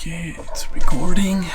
Okay, it's recording.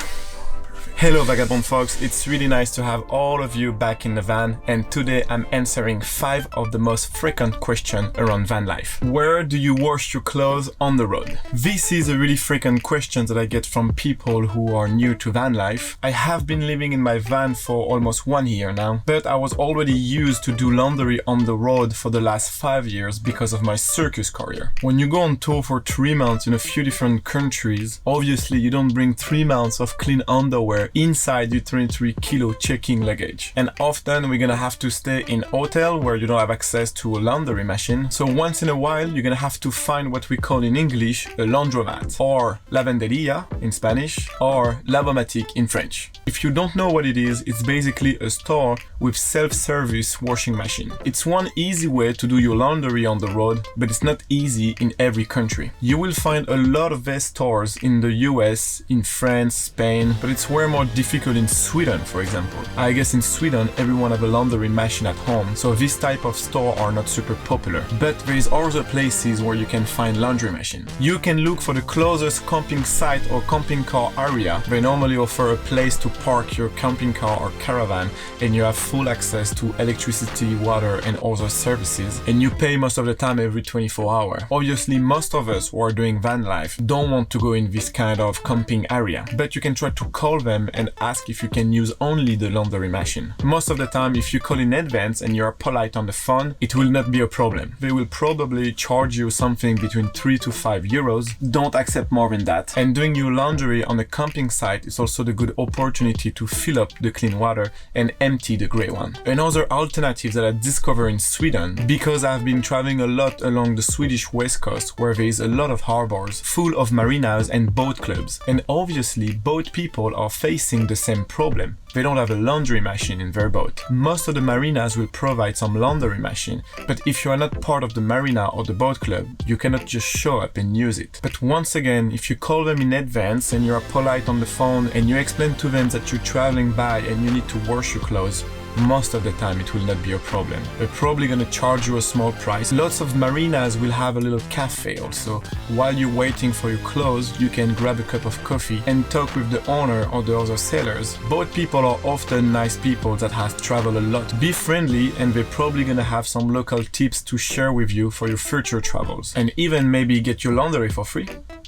Hello Vagabond folks, it's really nice to have all of you back in the van, and today I'm answering 5 of the most frequent questions around van life. Where do you wash your clothes on the road? This is a really frequent question that I get from people who are new to van life. I have been living in my van for almost 1 year now, but I was already used to do laundry on the road for the last 5 years because of my circus career. When you go on tour for 3 months in a few different countries, obviously you don't bring 3 months of clean underwear inside your 23 kilo checking luggage. And often we're gonna have to stay in hotel where you don't have access to a laundry machine. So once in a while, you're gonna have to find what we call in English a laundromat, or lavanderia in Spanish, or lavomatic in French. If you don't know what it is, it's basically a store with self-service washing machine. It's one easy way to do your laundry on the road, but it's not easy in every country. You will find a lot of these stores in the US, in France, Spain, but it's way more difficult in Sweden, for example. I guess in Sweden everyone have a laundry machine at home, so this type of store are not super popular. But there is other places where you can find laundry machine. You can look for the closest camping site or camping car area. They normally offer a place to park your camping car or caravan, and you have full access to electricity, water and other services, and you pay most of the time every 24 hours. Obviously most of us who are doing van life don't want to go in this kind of camping area, but you can try to call them and ask if you can use only the laundry machine. Most of the time, if you call in advance and you are polite on the phone, it will not be a problem. They will probably charge you something between 3 to 5 euros. Don't accept more than that. And doing your laundry on a camping site is also the good opportunity to fill up the clean water and empty the gray one. Another alternative that I discovered in Sweden, because I've been traveling a lot along the Swedish west coast where there is a lot of harbors full of marinas and boat clubs. And obviously boat people are facing the same problem. They don't have a laundry machine in their boat. Most of the marinas will provide some laundry machine, but if you are not part of the marina or the boat club, you cannot just show up and use it. But once again, if you call them in advance and you are polite on the phone and you explain to them that you're traveling by and you need to wash your clothes, most of the time it will not be a problem. They're probably gonna charge you a small price. Lots of marinas will have a little cafe also. While you're waiting for your clothes, you can grab a cup of coffee and talk with the owner or the other sailors. Boat people are often nice people that have traveled a lot. Be friendly, and they're probably gonna have some local tips to share with you for your future travels, and even maybe get your laundry for free.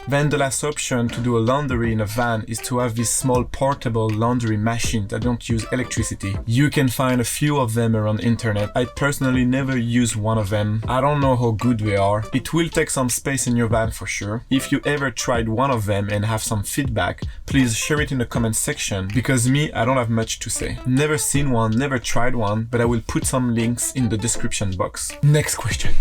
Then the last option to do a laundry in a van is to have this small portable laundry machine that don't use electricity. You can find a few of them around the internet. I personally never use one of them. I don't know how good they are. It will take some space in your van for sure. If you ever tried one of them and have some feedback, please share it in the comment section, because me, I don't have much to say. Never seen one, never tried one, but I will put some links in the description box. Next question.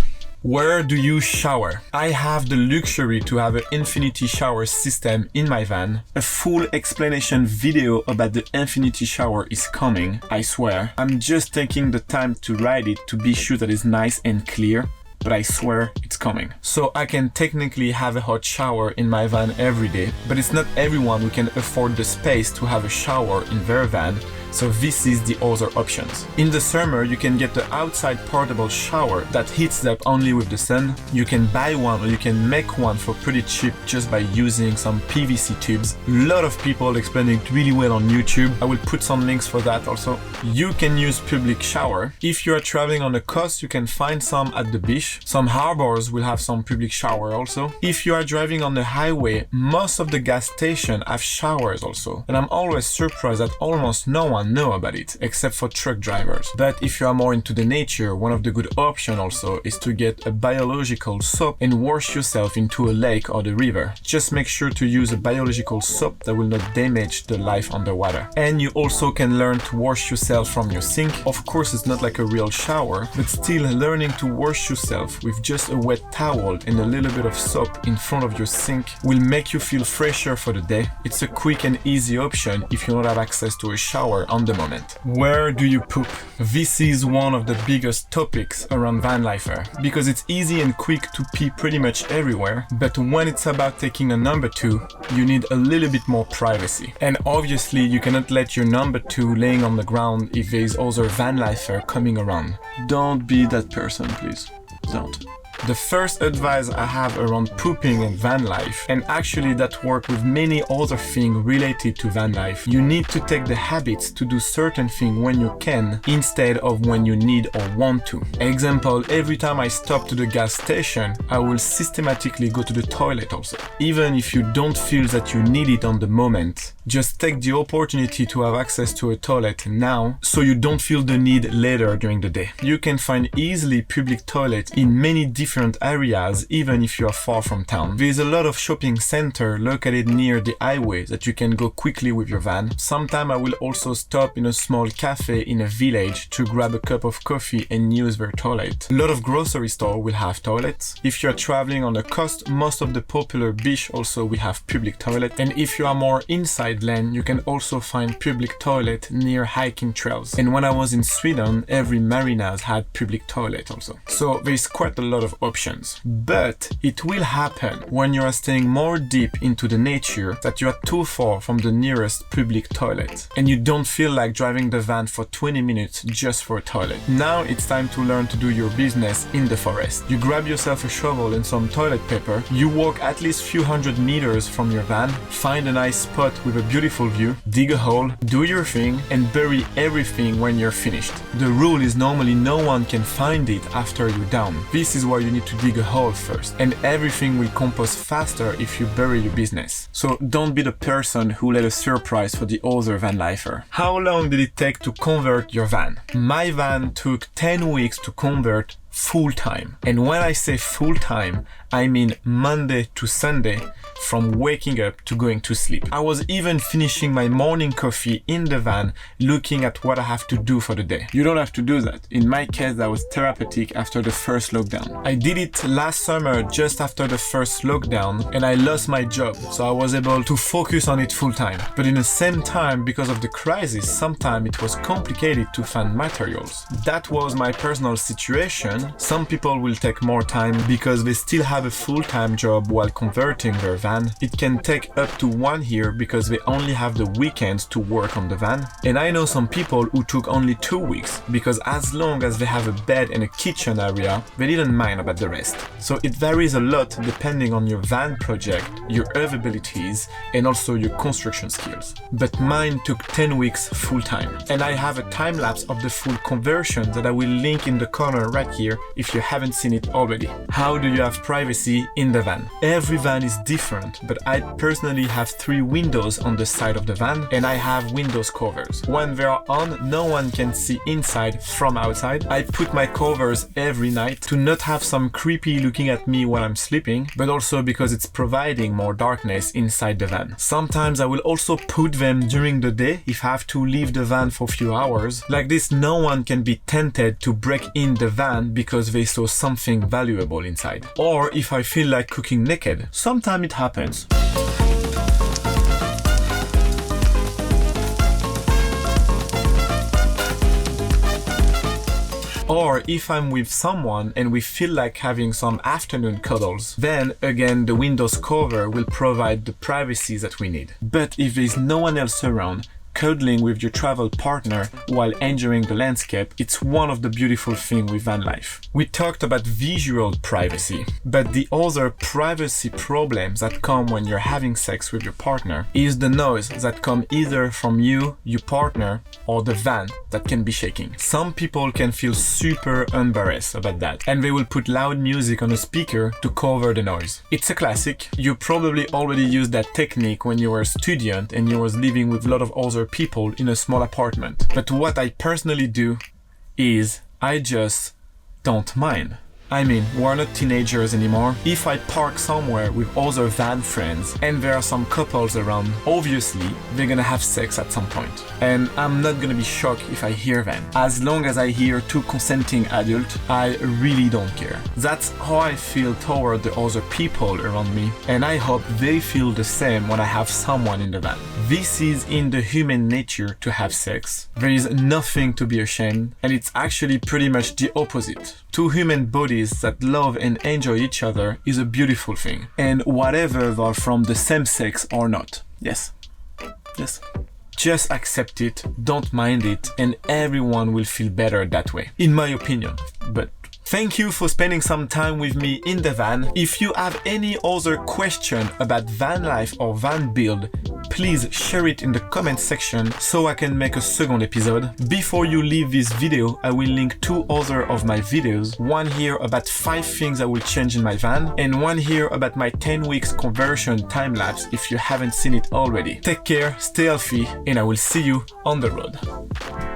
Where do you shower? I have the luxury to have an infinity shower system in my van. A full explanation video about the infinity shower is coming, I swear. I'm just taking the time to write it to be sure that it's nice and clear, but I swear it's coming. So I can technically have a hot shower in my van every day, but it's not everyone who can afford the space to have a shower in their van. So this is the other options. In the summer, you can get the outside portable shower that heats up only with the sun. You can buy one or you can make one for pretty cheap just by using some PVC tubes. A lot of people explaining it really well on YouTube. I will put some links for that also. You can use public shower. If you are traveling on the coast, you can find some at the beach. Some harbors will have some public shower also. If you are driving on the highway, most of the gas stations have showers also. And I'm always surprised that almost no one know about it, except for truck drivers. But if you are more into the nature, one of the good options also is to get a biological soap and wash yourself into a lake or the river. Just make sure to use a biological soap that will not damage the life underwater. And you also can learn to wash yourself from your sink. Of course, it's not like a real shower, but still learning to wash yourself with just a wet towel and a little bit of soap in front of your sink will make you feel fresher for the day. It's a quick and easy option if you don't have access to a shower on the moment. Where do you poop? This is one of the biggest topics around van lifer, because it's easy and quick to pee pretty much everywhere, but when it's about taking a number 2, you need a little bit more privacy. And obviously you cannot let your number 2 laying on the ground if there's other van lifer coming around. Don't be that person, please. Don't. The first advice I have around pooping and van life, and actually that work with many other things related to van life, you need to take the habits to do certain things when you can instead of when you need or want to. Example, every time I stop to the gas station, I will systematically go to the toilet also. Even if you don't feel that you need it on the moment, just take the opportunity to have access to a toilet now so you don't feel the need later during the day. You can find easily public toilets in many different areas even if you are far from town. There is a lot of shopping center located near the highway that you can go quickly with your van. Sometimes I will also stop in a small cafe in a village to grab a cup of coffee and use their toilet. A lot of grocery stores will have toilets. If you are traveling on the coast, most of the popular beach also will have public toilet. And if you are more inside land, you can also find public toilet near hiking trails. And when I was in Sweden, every marinas had public toilet also. So there is quite a lot of options. But it will happen when you are staying more deep into the nature that you are too far from the nearest public toilet and you don't feel like driving the van for 20 minutes just for a toilet. Now it's time to learn to do your business in the forest. You grab yourself a shovel and some toilet paper, you walk at least few hundred meters from your van, find a nice spot with a beautiful view, dig a hole, do your thing and bury everything when you're finished. The rule is normally no one can find it after you're down. This is why you need to dig a hole first, and everything will compost faster if you bury your business. So don't be the person who let a surprise for the other van lifer. How long did it take to convert your van? My van took 10 weeks to convert full time. And when I say full time, I mean Monday to Sunday, from waking up to going to sleep. I was even finishing my morning coffee in the van, looking at what I have to do for the day. You don't have to do that. In my case, that was therapeutic after the first lockdown. I did it last summer just after the first lockdown and I lost my job, so I was able to focus on it full time. But in the same time, because of the crisis, sometimes it was complicated to find materials. That was my personal situation. Some people will take more time because they still have a full-time job while converting their van. It can take up to 1 year because they only have the weekends to work on the van. And I know some people who took only 2 weeks because as long as they have a bed and a kitchen area, they didn't mind about the rest. So it varies a lot depending on your van project, your availabilities, and also your construction skills. But mine took 10 weeks full-time. And I have a time lapse of the full conversion that I will link in the corner right here if you haven't seen it already. How do you have privacy in the van? Every van is different, but I personally have 3 windows on the side of the van and I have windows covers. When they are on, no one can see inside from outside. I put my covers every night to not have some creepy looking at me while I'm sleeping, but also because it's providing more darkness inside the van. Sometimes I will also put them during the day if I have to leave the van for a few hours. Like this, no one can be tempted to break in the van because they saw something valuable inside. Or if I feel like cooking naked, sometimes it happens. Or if I'm with someone and we feel like having some afternoon cuddles, then again the windows cover will provide the privacy that we need. But if there's no one else around, cuddling with your travel partner while enjoying the landscape, it's one of the beautiful things with van life. We talked about visual privacy, but the other privacy problems that come when you're having sex with your partner is the noise that come either from you, your partner, or the van that can be shaking. Some people can feel super embarrassed about that, and they will put loud music on a speaker to cover the noise. It's a classic. You probably already used that technique when you were a student and you was living with a lot of other people in a small apartment. But what I personally do is I just don't mind. I mean, we're not teenagers anymore. If I park somewhere with other van friends and there are some couples around, obviously they're gonna have sex at some point. And I'm not gonna be shocked if I hear them. As long as I hear 2 consenting adults, I really don't care. That's how I feel toward the other people around me, and I hope they feel the same when I have someone in the van. This is in the human nature to have sex. There is nothing to be ashamed, and it's actually pretty much the opposite. 2 human bodies that love and enjoy each other is a beautiful thing, and whatever they're from the same sex or not. Yes. Just accept it, don't mind it, and everyone will feel better that way, in my opinion. But Thank you for spending some time with me in the van. If you have any other question about van life or van build, please share it in the comment section so I can make a second episode. Before you leave this video, I will link 2 other of my videos. One here about 5 things I will change in my van, and one here about my 10 weeks conversion time lapse if you haven't seen it already. Take care, stay healthy, and I will see you on the road.